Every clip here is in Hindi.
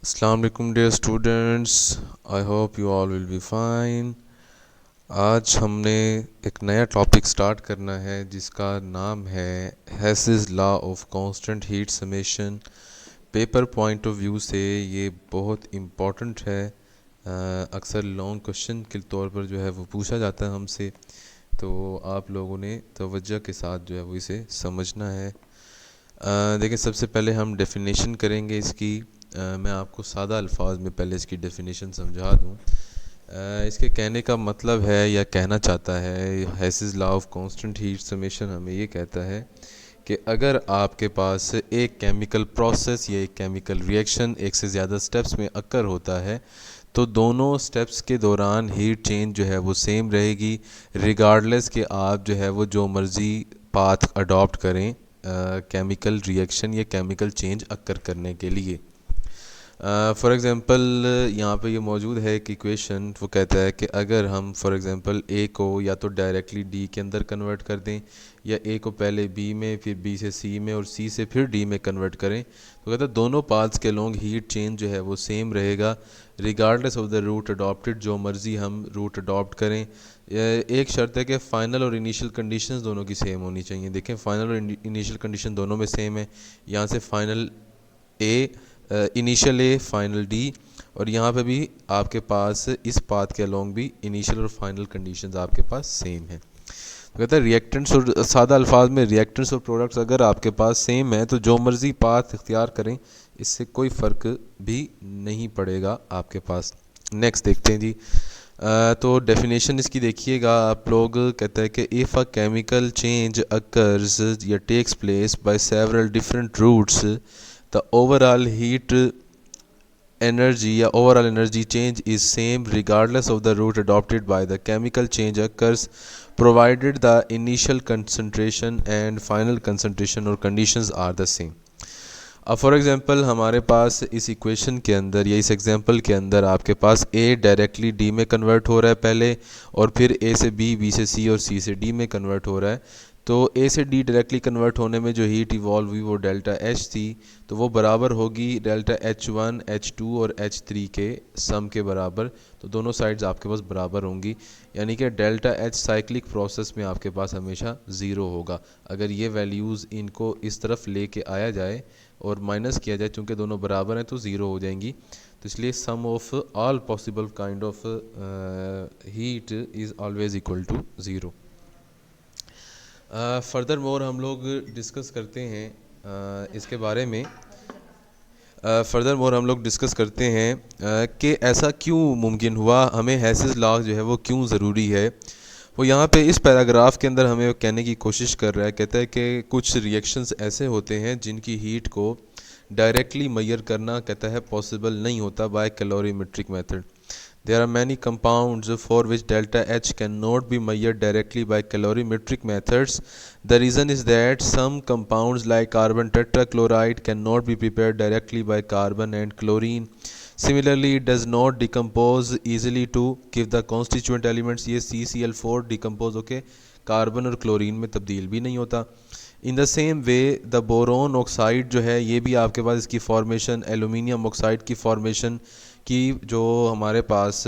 अस्सलाम वालेकुम dear students, I hope you all will be fine. आज हमने एक नया टॉपिक स्टार्ट करना है जिसका नाम है Hess's law of constant heat summation. Paper point of view से ये बहुत इम्पॉर्टेंट है। अक्सर लॉन्ग क्वेश्चन के तौर पर जो है वो पूछा जाता है हमसे, तो आप लोगों ने तवज्जो के साथ जो है वो इसे समझना है। देखिए, सबसे पहले हम डेफिनेशन करेंगे इसकी। मैं आपको सादा अल्फाज में पहले इसकी डेफिनेशन समझा दूँ। इसके कहने का मतलब है या कहना चाहता है, Hess's law of constant heat summation हमें ये कहता है कि अगर आपके पास एक केमिकल प्रोसेस या एक केमिकल रिएक्शन एक से ज़्यादा स्टेप्स में अकर होता है, तो दोनों स्टेप्स के दौरान हीट चेंज जो है वो सेम रहेगी, रिगार्डलेस कि आप जो है वो जो मर्ज़ी पाथ अडॉप्ट करें केमिकल रिएक्शन या केमिकल चेंज अक्कर करने के लिए। फॉर एग्ज़ाम्पल यहाँ पे ये मौजूद है एक इक्वेशन, वो कहता है कि अगर हम फॉर एग्ज़ाम्पल ए को या तो डायरेक्टली डी के अंदर कन्वर्ट कर दें, या ए को पहले बी में, फिर बी से सी में और सी से फिर डी में कन्वर्ट करें, तो कहता है दोनों पाथ्स के लॉन्ग हीट चेंज जो है वो सेम रहेगा regardless of the route adopted, जो मर्ज़ी हम रूट अडॉप्ट करें। एक शर्त है कि फ़ाइनल और इनिशियल कंडीशंस दोनों की सेम होनी चाहिए। देखें, फ़ाइनल और इनिशियल कंडीशन दोनों में सेम है। यहाँ से फ़ाइनल ए, इनिशियल ए, फाइनल डी, और यहाँ पे भी आपके पास इस पाथ के अलोंग भी इनिशियल और फाइनल कंडीशंस आपके पास सेम है। तो कहता है रिएक्टेंट्स और सादा अल्फाज में रिएक्टेंट्स और प्रोडक्ट्स अगर आपके पास सेम है तो जो मर्ज़ी पाथ इख्तियार करें, इससे कोई फ़र्क भी नहीं पड़ेगा आपके पास। नेक्स्ट देखते हैं जी। तो डेफिनेशन इसकी देखिएगा आप लोग। कहता है कि if a chemical change occurs या takes place by several different routes, the overall heat energy या overall energy change is same regardless of the route adopted by the chemical change occurs provided the initial concentration and final concentration or conditions are the same। अब फॉर एग्ज़ाम्पल हमारे पास इस इक्वेशन के अंदर या इस एग्जांपल के अंदर आपके पास ए डायरेक्टली डी में कन्वर्ट हो रहा है पहले, और फिर ए से बी, बी से सी और सी से डी में कन्वर्ट हो रहा है। तो ए से डी डायरेक्टली कन्वर्ट होने में जो हीट इवॉल्व हुई वो डेल्टा एच थी, तो वो बराबर होगी delta H one, H two और एच थ्री के सम के बराबर। तो दोनों साइड्स आपके पास बराबर होंगी, यानी कि डेल्टा एच साइक्लिक प्रोसेस में आपके पास हमेशा ज़ीरो होगा। अगर ये वैल्यूज़ इनको इस तरफ लेके आया जाए और माइनस किया जाए, चूँकि दोनों बराबर हैं तो ज़ीरो हो जाएंगी। तो इसलिए sum of all possible kind of heat is always equal to zero. Further more हम लोग डिस्कस करते हैं इसके बारे में। फर्दर मोर हम लोग डिस्कस करते हैं कि ऐसा क्यों मुमकिन हुआ, हमें हेसिस लॉ जो है वो क्यों ज़रूरी है। वो यहाँ पे इस पैराग्राफ के अंदर हमें कहने की कोशिश कर रहा है। कहता है कि कुछ रिएक्शंस ऐसे होते हैं जिनकी हीट को डायरेक्टली मेजर करना कहता है पॉसिबल नहीं होता by calorimetric method. There are many compounds for which delta H cannot be measured directly by calorimetric methods. The reason is that some compounds like carbon tetrachloride cannot be prepared directly by carbon and chlorine. Similarly, it does not decompose easily to give the constituent elements। ये CCl4 decompose होके कार्बन और क्लोरीन में तब्दील भी नहीं होता। In the same way the boron oxide जो है, ये भी आपके पास इसकी फॉर्मेशन, एलुमिनियम ऑक्साइड की फॉर्मेशन की जो हमारे पास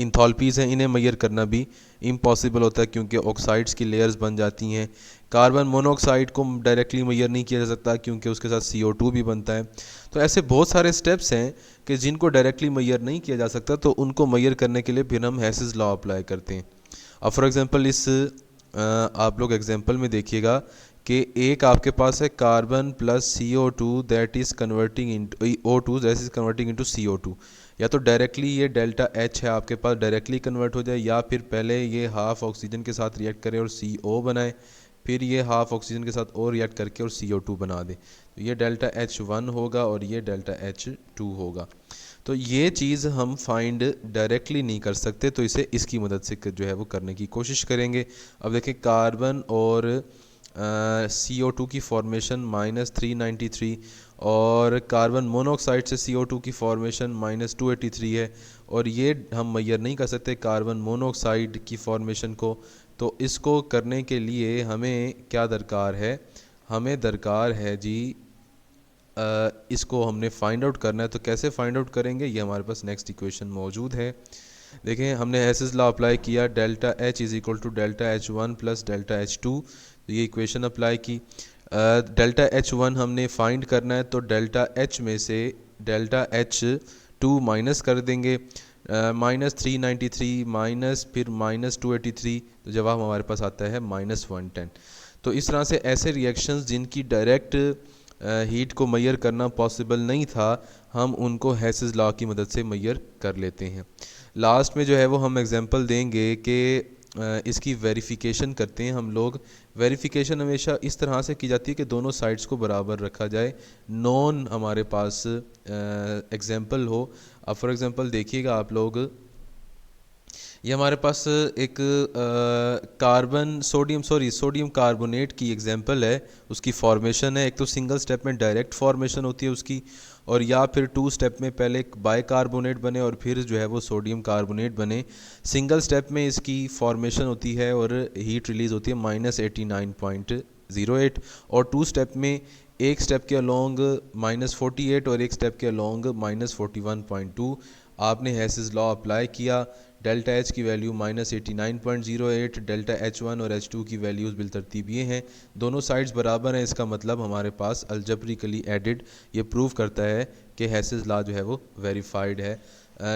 इंथॉल्पीज़ हैं, इन्हें मेजर करना भी इम्पॉसिबल होता है क्योंकि ऑक्साइड्स की लेयर्स बन जाती हैं। कार्बन मोनोऑक्साइड को डायरेक्टली मेजर नहीं किया जा सकता क्योंकि उसके साथ CO2 भी बनता है। तो ऐसे बहुत सारे स्टेप्स हैं कि जिनको डायरेक्टली मेजर नहीं किया जा सकता, तो उनको मेजर करने के लिए फिर हम हेसिस लॉ अप्लाई करते हैं। अब फॉर एग्जांपल इस आप लोग एग्जांपल में देखिएगा कि एक आपके पास है carbon plus CO2 that is converting into O2 that is converting into CO2। या तो डायरेक्टली ये डेल्टा एच है आपके पास, डायरेक्टली कन्वर्ट हो जाए, या फिर पहले ये हाफ ऑक्सीजन के साथ रिएक्ट करे और CO बनाए, फिर ये हाफ ऑक्सीजन के साथ और रिएक्ट करके और CO2 बना दे। तो ये डेल्टा H1 होगा और ये डेल्टा H2 होगा। तो ये चीज़ हम फाइंड डायरेक्टली नहीं कर सकते, तो इसे इसकी मदद से जो है वो करने की कोशिश करेंगे। अब देखें, कार्बन और CO2 की फॉर्मेशन -393 और कार्बन मोनोऑक्साइड से CO2 की फॉर्मेशन -283 है, और ये हम मेजर नहीं कर सकते कार्बन मोनोऑक्साइड की फॉर्मेशन को। तो इसको करने के लिए हमें क्या दरकार है, हमें दरकार है जी इसको हमने फाइंड आउट करना है। तो कैसे फाइंड आउट करेंगे, ये हमारे पास नेक्स्ट इक्वेशन मौजूद है। देखें, हमने हेसिस लॉ अप्लाई किया, delta H is equal to delta H one plus delta H two. तो ये इक्वेशन अप्लाई की। डेल्टा एच वन हमने फाइंड करना है, तो डेल्टा एच में से डेल्टा एच टू माइनस कर देंगे, -393 माइनस फिर -283, तो जवाब हमारे पास आता है -110। तो इस तरह से ऐसे रिएक्शंस जिनकी डायरेक्ट हीट को मैयर करना पॉसिबल नहीं था, हम उनको हेसिस लॉ की मदद से मैयर कर लेते हैं। लास्ट में जो है वो हम एग्जांपल देंगे कि इसकी वेरिफिकेशन करते हैं हम लोग। वेरिफिकेशन हमेशा इस तरह से की जाती है कि दोनों साइड्स को बराबर रखा जाए, नॉन हमारे पास एग्जांपल हो। अब फॉर एग्जांपल देखिएगा आप लोग, ये हमारे पास एक सोडियम कार्बोनेट की एग्जांपल है, उसकी फॉर्मेशन है। एक तो सिंगल स्टेप में डायरेक्ट फॉर्मेशन होती है उसकी, और या फिर टू स्टेप में पहले एक बाइकार्बोनेट बने और फिर जो है वो सोडियम कार्बोनेट बने। सिंगल स्टेप में इसकी फॉर्मेशन होती है और हीट रिलीज़ होती है -89.08, और टू स्टेप में एक स्टेप के अलोंग -48 और एक स्टेप के अलोंग -41.2। आपने हेसिस लॉ अप्लाई किया, डेल्टा एच की वैल्यू -89.08, डेल्टा एच वन और एच टू की वैल्यूज़ बिलतरतीब ये हैं, दोनों साइड्स बराबर हैं। इसका मतलब हमारे पास अलजब्रिकली एडिड ये प्रूव करता है कि हेसिस लॉ जो है वो वेरीफाइड है।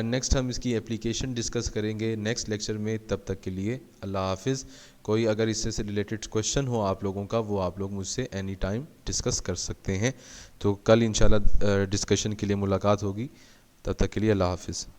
नेक्स्ट हम इसकी एप्लीकेशन डिस्कस करेंगे नेक्स्ट लेक्चर में। तब तक के लिए अल्लाह हाफिज़। कोई अगर इससे से रिलेटेड क्वेश्चन हो आप लोगों का, वो आप लोग मुझसे एनी टाइम डिस्कस कर सकते हैं। तो कल इंशाल्लाह डिस्कशन के लिए मुलाकात होगी। तब तक के लिए अल्लाह हाफिज़।